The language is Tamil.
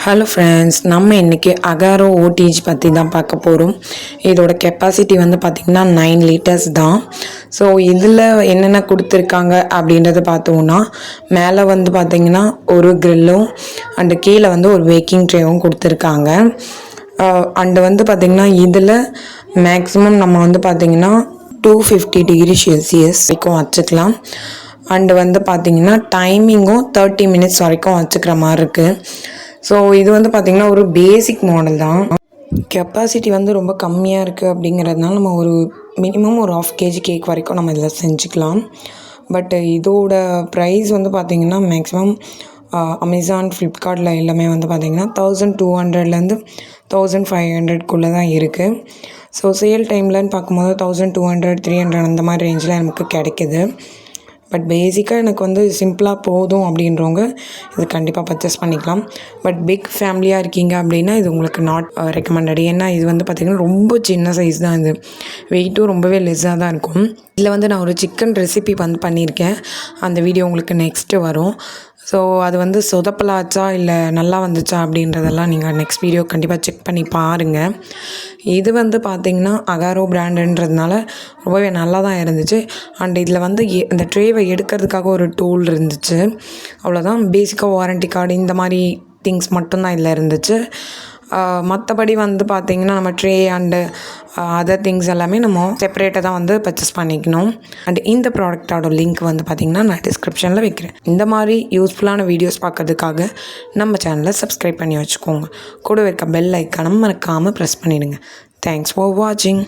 ஹலோ ஃப்ரெண்ட்ஸ், நம்ம இன்றைக்கி அகாரோ ஓடிஜி பற்றி தான் பார்க்க போகிறோம். இதோட கெப்பாசிட்டி வந்து பார்த்திங்கன்னா 9 லிட்டர்ஸ் தான். ஸோ இதில் என்னென்ன கொடுத்துருக்காங்க அப்படின்றத பார்த்தோன்னா, மேலே வந்து பார்த்திங்கன்னா ஒரு க்ரில்லும் அண்டு கீழே வந்து ஒரு பேக்கிங் ட்ரேவும் கொடுத்துருக்காங்க. அண்டு வந்து பார்த்திங்கன்னா இதில் மேக்ஸிமம் நம்ம வந்து பார்த்திங்கன்னா 250 டிகிரி செல்சியஸ் வரைக்கும் வச்சுக்கலாம். அண்டு வந்து பார்த்திங்கன்னா டைமிங்கும் 30 மினிட்ஸ் வரைக்கும் வச்சுக்கிற மாதிரி இருக்குது. ஸோ இது வந்து பார்த்திங்கன்னா ஒரு பேசிக் மாடல் தான். கெப்பாசிட்டி வந்து ரொம்ப கம்மியாக இருக்குது அப்படிங்கிறதுனால நம்ம ஒரு மினிமம் ஒரு 1/2 கேஜி கேக் வரைக்கும் நம்ம இதில் செஞ்சுக்கலாம். பட் இதோட ப்ரைஸ் வந்து பார்த்திங்கன்னா மேக்ஸிமம் அமேசான், ஃப்ளிப்கார்ட்டில் எல்லாமே வந்து பார்த்திங்கன்னா 1200லேருந்து 1500க்குள்ளே தான் இருக்குது. ஸோ சேல் டைம்லன்னு பார்க்கும்போது 1200, 300 அந்த மாதிரி ரேஞ்சில் நமக்கு கிடைக்கிது. பட் பேசிக்காக எனக்கு வந்து சிம்பிளாக போதும் அப்படின்றவங்க இது கண்டிப்பாக பர்ச்சேஸ் பண்ணிக்கலாம். பட் பிக் ஃபேமிலியாக இருக்கீங்க அப்படின்னா இது உங்களுக்கு நாட் ரெக்கமெண்டட். ஏன்னா இது வந்து பார்த்திங்கன்னா ரொம்ப சின்ன சைஸ் தான். இது வெயிட்டும் ரொம்பவே லெஸ்ஸாக தான் இருக்கும். இதில் வந்து நான் ஒரு சிக்கன் ரெசிபி வந்து பண்ணியிருக்கேன். அந்த வீடியோ உங்களுக்கு நெக்ஸ்ட்டு வரும். ஸோ அது வந்து சொதப்பலாச்சா இல்லை நல்லா வந்துச்சா அப்படின்றதெல்லாம் நீங்கள் நெக்ஸ்ட் வீடியோ கண்டிப்பாக செக் பண்ணி பாருங்கள். இது வந்து பார்த்திங்கன்னா அகாரோ பிராண்டுன்றதுனால ரொம்பவே நல்லா தான் இருந்துச்சு. அண்ட் இதில் வந்து இந்த ட்ரேவை எடுக்கிறதுக்காக ஒரு டூல் இருந்துச்சு. அவ்வளோதான். பேசிக்காக வாரண்டி கார்டு இந்த மாதிரி திங்ஸ் மட்டும்தான் இதில் இருந்துச்சு. மற்றபடி வந்து பார்த்திங்கன்னா நம்ம ட்ரே அண்டு அதர் திங்ஸ் எல்லாமே நம்ம செப்பரேட்டாக தான் வந்து பர்ச்சேஸ் பண்ணிக்கணும். அண்ட் இந்த ப்ராடக்டோட லிங்க் வந்து பார்த்திங்கன்னா நான் டிஸ்கிரிப்ஷனில் வைக்கிறேன். இந்த மாதிரி யூஸ்ஃபுல்லான வீடியோஸ் பார்க்கறதுக்காக நம்ம சேனலை சப்ஸ்கிரைப் பண்ணி வச்சுக்கோங்க. கூட இருக்க பெல் ஐக்கானும் மறக்காமல் ப்ரெஸ் பண்ணிவிடுங்க. தேங்க்ஸ் ஃபார் வாட்சிங்.